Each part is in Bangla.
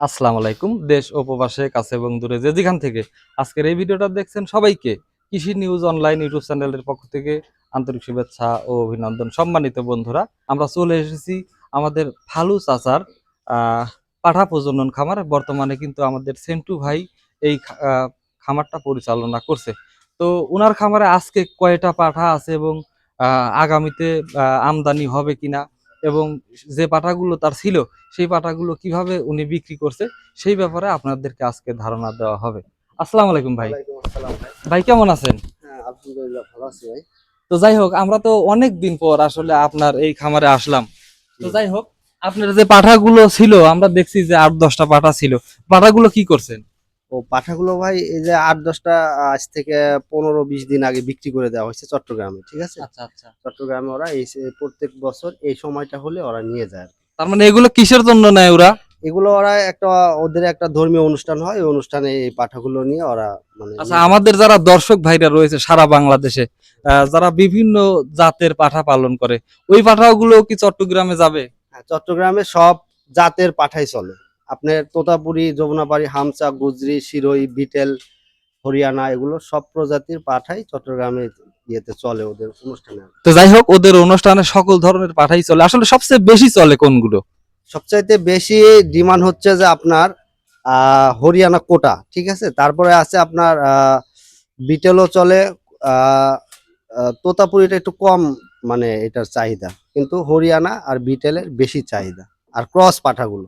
আসসালামু আলাইকুম। দেশ ও প্রবাসে কাছে এবং দূরে যে যেখান থেকে আজকের এই ভিডিওটা দেখছেন সবাইকে কৃষি নিউজ অনলাইন ইউটিউব চ্যানেলের পক্ষ থেকে আন্তরিক শুভেচ্ছা ও অভিনন্দন। সম্মানিত বন্ধুরা, আমরা চলে এসেছি আমাদের ফালু চাচার পাঠা প্রজনন খামার। বর্তমানে কিন্তু আমাদের সেন্টু ভাই এই খামারটা পরিচালনা করছে। তো উনার খামারে আজকে কয়টা পাঠা আছে এবং আগামীতে আমদানি হবে কিনা এবং যে পাঠাগুলো তার ছিল সেই পাঠাগুলো কিভাবে উনি বিক্রি করছে সেই ব্যাপারে আপনাদেরকে আজকে ধারণা দেওয়া হবে। আসসালামু আলাইকুম ভাই। ওয়ালাইকুম আসসালাম ভাই। ভাই কেমন আছেন? হ্যাঁ, আলহামদুলিল্লাহ ভালো আছি ভাই। তো যাই হোক, আমরা তো অনেক দিন পর আসলে আপনার এই খামারে আসলাম। তো জি। যাই হোক, আপনার যে পাঠাগুলো ছিল আমরা দেখছি যে 8-10টা পাঠা ছিল। পাঠাগুলো কি করছেন? পাঠাগুলো ভাই এই যে ৮-১০টা আজ থেকে ১৫-২০ দিন আগে বিক্রি করে দেওয়া হয়েছে চট্টগ্রামে। ঠিক আছে? আচ্ছা আচ্ছা। চট্টগ্রামে ওরা প্রত্যেক বছর এই সময়টা হলে ওরা নিয়ে যায় আরকি। তার মানে এগুলো কিসের জন্য নেয় ওরা? এগুলো ওরা ওদের একটা ধর্মীয় অনুষ্ঠান হয়। ওই অনুষ্ঠানে এই পাঠাগুলো নিয়ে ওরা মানে আচ্ছা, নিয়ে যায়। আমাদের যারা দর্শক ভাইরা রয়েছে সারা বাংলাদেশে, যারা বিভিন্ন জাতের পাঠা পালন করে, ওই পাঠাগুলো কি চট্টগ্রামে যাবে? হ্যাঁ, চট্টগ্রামে সব জাতের পাঠাই চলে। আপনার তোতাপুরি, যমুনাপাড়ি, হামচা, গুজরি, শিরোই, বিটেল, হরিয়ানা এগুলো সব প্রজাতির পাঠাই চট্টগ্রামে ইয়েতে চলে ওদের অনুষ্ঠানে। তো যাই হোক, ওদের অনুষ্ঠানে সকল ধরনের পাঠাই চলে। আসলে সবচেয়ে বেশি চলে কোনগুলো? সবচাইতে বেশি ডিমান্ড হচ্ছে যে আপনার হরিয়ানা কোটা, ঠিক আছে? তারপরে আছে আপনার বিটেলও চলে। আহ তোতাপুরিটা একটু কম, মানে এটার চাহিদা, কিন্তু হরিয়ানা আর বিটেলের বেশি চাহিদা। আর ক্রস পাঠাগুলো,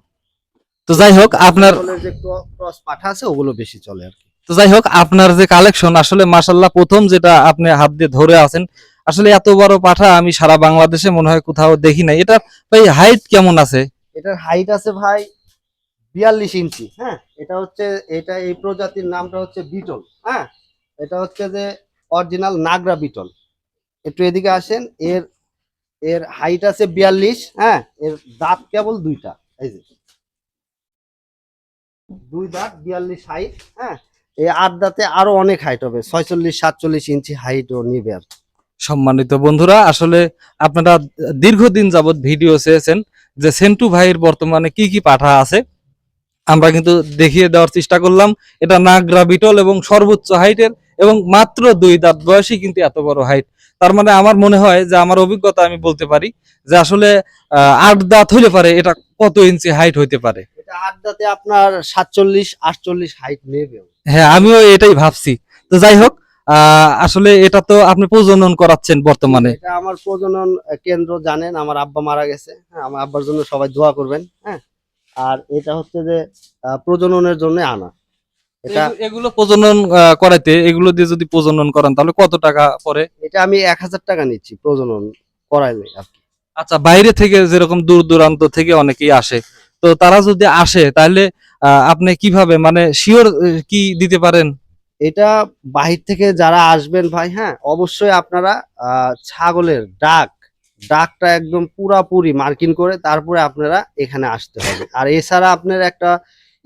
তো যাই হোক আপনার বেঙ্গলের যে ক্রস পাঠা আছে ওগুলো বেশি চলে আর কি। তো যাই হোক, আপনার যে কালেকশন আসলে মাশাল্লাহ, প্রথম যেটা আপনি হাত দিয়ে ধরে আছেন, আসলে এত বড় পাঠা আমি সারা বাংলাদেশে মনে হয় কোথাও দেখি নাই। এটা ভাই হাইট কেমন আছে? এটার হাইট আছে ভাই ৪২ ইঞ্চি। হ্যাঁ, এই প্রজাতির নামটা হচ্ছে বিটল। হ্যাঁ, এটা হচ্ছে যে অরিজিনাল নাগরা বিটল। একটু এদিকে আসেন। এর এর হাইট আছে ৪২। হ্যাঁ, এর দাঁত কেবল দুইটা। এই যে দুই দাঁত, ৪২ হাইট। হ্যাঁ, এই ৮ দাঁতে আরো অনেক হাইট হবে, ৪৬-৪৭ ইঞ্চি হাইট ও নিবে আর কি। সম্মানিত বন্ধুরা, আসলে আপনারা দীর্ঘদিন যাবত ভিডিও চেয়েছেন যে সেন্টু ভাইয়ের বর্তমানে কি কি পাঠা আছে, আমরা কিন্তু দেখিয়ে দেওয়ার চেষ্টা করলাম। এটা নাগরা বিটল এবং সর্বোচ্চ হাইটের এবং মাত্র 2 দাঁত বয়সী কিন্তু এত বড় হাইট। তার মানে আমার মনে হয় যে আমার অভিজ্ঞতা আমি বলতে পারি যে আসলে 8 দাঁত হইলে পারে এটা কত ইঞ্চি হাইট হইতে পারে। এটা ৮ দাঁতে আপনার ৪৭-৪৮ হাইট নেবে। হ্যাঁ, আমিও এটাই ভাবছি। তো যাই হোক, আসলে এটা তো আপনি প্রজনন করাচ্ছেন বর্তমানে। এটা আমার প্রজনন কেন্দ্র। জানেন, আমার আব্বা মারা গেছে। হ্যাঁ, আমার আব্বার জন্য সবাই দোয়া করবেন। হ্যাঁ, আর এটা হচ্ছে যে প্রজননের জন্য আনা। এটা এগুলো প্রজনন করাইতে, এগুলো দিয়ে যদি প্রজনন করান তাহলে কত টাকা পড়ে? এটা আমি ১,০০০ টাকা নিচ্ছি প্রজনন করাইলে আর কি। আচ্ছা, বাইরে থেকে যেরকম দূর দূরান্ত থেকে অনেকেই আসে, তো তারা যদি আসে তাহলে আপনি কিভাবে মানে শিওর কি দিতে পারেন? এটা বাহির থেকে যারা আসবেন ভাই, হ্যাঁ, অবশ্যই আপনারা ছাগলের ডাকটা একদম পুরাপুরি মার্কিং করে তারপরে আপনারা এখানে আসতে হবে। আর এছাড়া আপনার একটা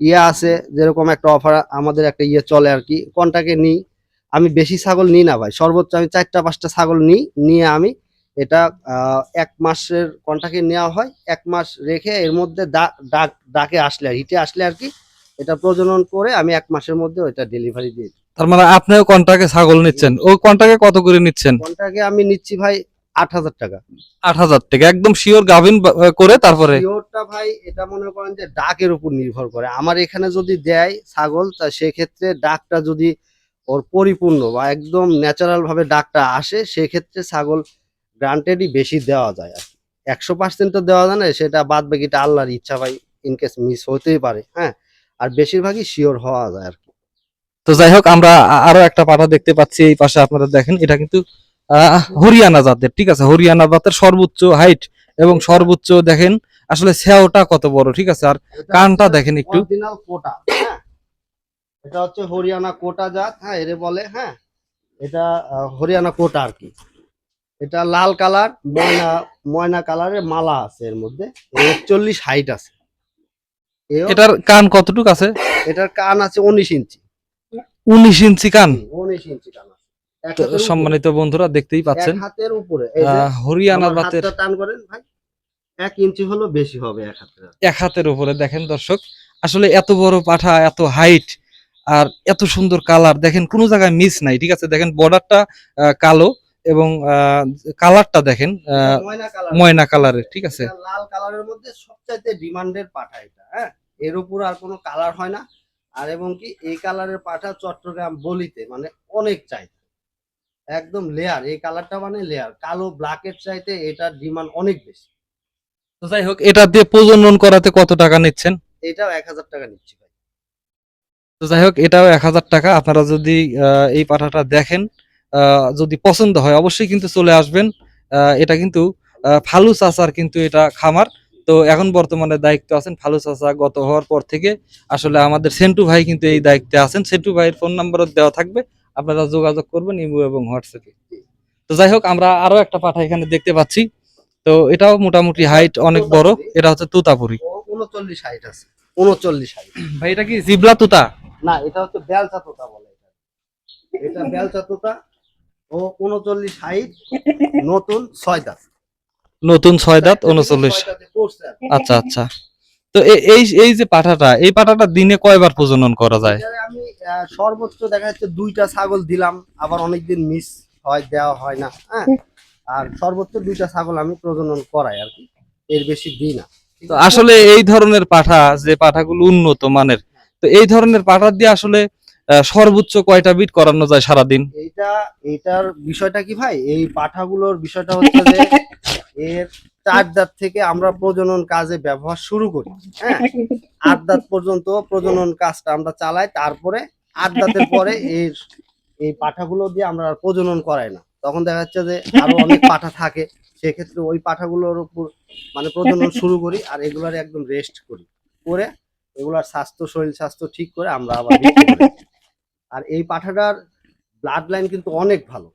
ইয়ে আছে, যেরকম একটা অফার আমাদের একটা ইয়ে চলে আর কি, কন্টাকে নিই। আমি বেশি ছাগল নিই না ভাই, সর্বোচ্চ আমি ৪টা-৫টা ছাগল নিয়ে আমি এটা ১ মাসের কন্টাকে নেওয়া হয়। ১ মাস রেখে এর মধ্যে ডাকে আসলে হিটে আসলে আর কি, এটা প্রজনন করে আমি ১ মাসের মধ্যে ওইটা ডেলিভারি দিই। তার মানে আপনিও কন্টাকে ছাগল নিচ্ছেন? ও কন্টাকে কত করে নিচ্ছেন? কন্টাকে আমি নিচ্ছি ভাই ৮,০০০ টাকা। 8,000 টাকা একদম শিওর গাভিন করে তারপরে? শিওরটা ভাই এটা মনে করেন যে ডাকের উপর নির্ভর করে। আমার এখানে যদি দেয় ছাগল, তা সেক্ষেত্রে ডাকটা যদি ওর পরিপূর্ণ বা একদম ন্যাচারাল ভাবে ডাকটা আসে, সেক্ষেত্রে ছাগল গ্রান্টেডই বেশি দেওয়া যায় আর কি। ১০০% তো দেওয়া যায় না, সেটা বাদ বাকিটা আল্লাহর ইচ্ছা ভাই। ইনকেস মিস হতেই পারে। হ্যাঁ, আর বেশিরভাগই শিওর হওয়া যায় আর কি। তো যাই হোক, আমরা আরো একটা পাঠা দেখতে পাচ্ছি এই পাশে, আপনারা দেখেন। এটা কিন্তু হরিয়ানা জাতের, ঠিক আছে? হরিয়ানা জাতের সর্বোচ্চ হাইট এবং সর্বোচ্চ দেখেন আসলে সেওটা কত বড়, ঠিক আছে? আর এটা কানটা হচ্ছে দেখেন একটু। অরিজিনাল কোটা। হ্যাঁ, এটা হচ্ছে হরিয়ানা কোটা জাত। হ্যাঁ, এরে বলে। হ্যাঁ, এটা হরিয়ানা কোটা আর কি। এটা লাল কালার, ময়না ময়না কালারের মালা আছে এর মধ্যে। ৪১ হাইট আছে। এটার কান কতটুকু আছে? এটার কান আছে ১৯ ইঞ্চি। 19 ইঞ্চি কান? ১৯ ইঞ্চি কান আছে। এক তো হাতের উপরে। সম্মানিত বন্ধুরা দেখতেই এক পাচ্ছেন, হাতের উপরে। এই যে হরিয়ানা আমার জাতের হাতটা টান করেন ভাই। ১ ইঞ্চি হলো বেশি হবে এক হাতের। 1 হাতের উপরে দেখেন দর্শক। আসলে এত বড় পাঠা, এত হাইট আর এত সুন্দর কালার, দেখেন কোনো জায়গায় মিস নাই। ঠিক আছে, দেখেন বর্ডারটা কালো এবং কালারটা দেখেন ময়না কালার, ময়না কালারের। ঠিক আছে, লাল কালারের মধ্যে সবচাইতে ডিমান্ডের পাঠা এটা। হ্যাঁ, এর উপর আর কোনো কালার হয় না। আর এবং কি এই কালারের পাঠা চট্টগ্রাম বলিতে মানে অনেক চাই, একদম লেয়ার। এই কালারটা মানে লেয়ার, কালো ব্ল্যাকের চাইতে এটার ডিমান্ড অনেক বেশি। তো যাই হোক, এটা দিয়ে প্রজনন করাতে কত টাকা নিচ্ছেন? এটাও 1000 টাকা নিচ্ছি ভাই। তো যাই হোক, এটাও 1000 টাকা। আপনারা যদি এই পাঠাটা দেখেন, যদি পছন্দ হয় অবশ্যই কিন্তু চলে আসবেন। এটা কিন্তু ফালু চাচার কিন্তু এটা খামার। তো এখন বর্তমানে দায়িত্ব আছেন ফালু চাচা। গত হওয়ার পর থেকে আসলে আমাদের সেন্টু ভাই কিন্তু এই দায়িত্বে আছেন। সেন্টু ভাইয়ের ফোন নাম্বারও দেওয়া থাকবে, আপনারা যোগাযোগ করবেন ইমো এবং হোয়াটসঅ্যাপে। তো যাই হোক, আমরা আরো একটা পাঠা এখানে দেখতে পাচ্ছি। তো এটাও মোটামুটি হাইট অনেক বড়। এটা হচ্ছে তোতাপুরি। ও 39 হাইট আছে, 39 হাইট। ভাই এটা কি জিবলা তোতা? না, এটা হচ্ছে বেলচা তোতা বলে এটা। এটা বেলচা তোতা। ও 39 হাইট, নতুন 6 দাঁত। নতুন 6 দাঁত, 39। 6 দাঁতে পড়ছে আর কি। আচ্ছা আচ্ছা। তো এই এই যে পাঠাটা, এই পাঠাটা দিনে কয়বার প্রজনন করা যায়? এটারে আমি সর্বোচ্চ দেখা যাচ্ছে 2টা ছাগল দিলাম, আবার অনেকদিন মিস হয়, দেওয়া হয় না। হ্যাঁ, আর সর্বোচ্চ 2টা ছাগল আমি প্রজনন করাই আর কি, এর বেশি দিই না। ঠিক তো আছে? আসলে এই ধরনের পাঠা, যে পাঠাগুলো উন্নত মানের, তো এই ধরনের পাঠা দিয়ে আসলে সর্বোচ্চ কয়টা বিট করানো যায় সারাদিন? এইটার বিষয়টা কি ভাই, এই পাঠাগুলোর বিষয়টা হচ্ছে যে এর 4 দাঁত থেকে আমরা প্রজনন কাজে ব্যবহার শুরু করি। হ্যাঁ, 8 দাঁত পর্যন্ত প্রজনন কাজটা আমরা চালাই, তারপরে 8 দাঁতের পরে এই পাঠাগুলো দিয়ে আমরা আর প্রজনন করাই না। তখন দেখা যাচ্ছে যে আরো অনেক পাঠা থাকে, সেক্ষেত্রে ওই পাঠাগুলোর উপর মানে প্রজনন শুরু করি, আর এগুলার একদম রেস্ট করি, করে এগুলার শরীর স্বাস্থ্য ঠিক করে আমরা আবার বিক্রি করি। আর এই পাঠাটার ব্লাড লাইন কিন্তু অনেক ভালো।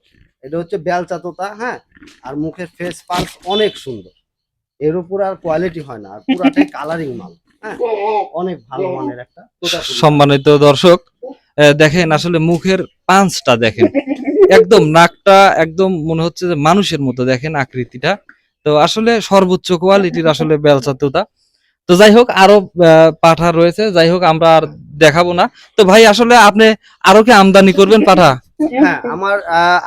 এটা হচ্ছে বেলচা তোতা। হ্যাঁ, আর মুখের ফেস পালস অনেক সুন্দর। এর উপর আর কোয়ালিটি হয় না, আর পুরাটাই কালারিং মাল। হ্যাঁ, অনেক ভালো মানের একটা তোতাপুরি। সম্মানিত দর্শক, দেখেন আসলে মুখের পাঁচটা দেখেন, একদম নাকটা একদম মনে হচ্ছে যে মানুষের মতো, দেখেন আকৃতিটা। তো আসলে সর্বোচ্চ কোয়ালিটির আসলে বেলচা তোতা। তো যাই হোক, আরো পাঠা রয়েছে, যাই হোক আমরা আর দেখাবো না। তো ভাই আসলে আপনি আরো কি আমদানি করবেন পাঠা? হ্যাঁ, আমার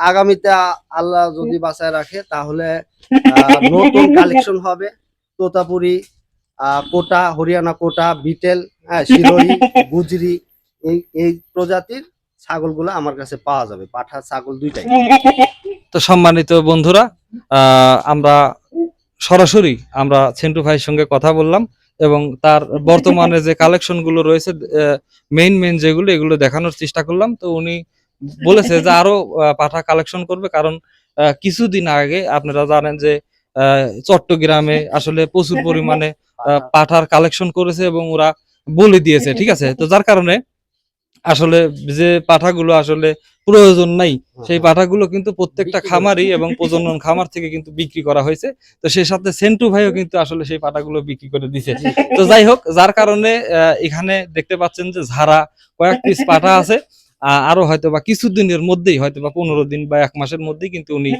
আগামীতে আল্লাহ যদি বাঁচায় রাখে তাহলে নতুন কালেকশন হবে। তোতাপুরি, কোটা, হরিয়ানা কোটা, বিটেল, হ্যাঁ, শিরোহী, গুজরি, এই প্রজাতির ছাগলগুলো আমার কাছে পাওয়া যাবে, পাঠা ছাগল দুইটাই। তো সম্মানিত বন্ধুরা, আমরা সরাসরি আমরা সেন্টু ভাইয়ের সঙ্গে কথা বললাম এবং তার বর্তমানে যে কালেকশন গুলো রয়েছে, মেইন মেইন যেগুলো, এগুলো দেখানোর চেষ্টা করলাম। তো উনি বলেছে যে আরো পাঠা কালেকশন করবে, কারণ কিছুদিন আগে আপনারা জানেন যে চট্টগ্রামে আসলে প্রচুর পরিমাণে পাঠার কালেকশন করেছে এবং ওরা বলে দিয়েছে। ঠিক আছে, তো যার কারণে আসলে যে পাঠাগুলো আসলে প্রয়োজন নাই, সেই পাঠাগুলো কিন্তু প্রত্যেকটা খামারই এবং প্রজনন খামার থেকে কিন্তু বিক্রি করা হয়েছে। তো সেই সাথে সেন্টু ভাইও কিন্তু আসলে সেই পাঠাগুলো বিক্রি করে দিছে। তো যাই হোক, যার কারণে এখানে দেখতে পাচ্ছেন যে ঝাড়া কয়েক পিস পাঠা আছে। আরো হয়তো বা কিছুদিনের মধ্যেই, হয়তো বা 15 দিন বা 1 মাসের মধ্যেই কিন্তু উনি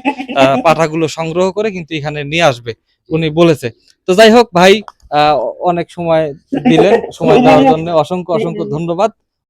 পাঠাগুলো সংগ্রহ করে কিন্তু এখানে নিয়ে আসবে, উনি বলেছে। তো যাই হোক ভাই, অনেক সময় দিলেন, সময় দেওয়ার জন্য অসংখ্য অসংখ্য ধন্যবাদ।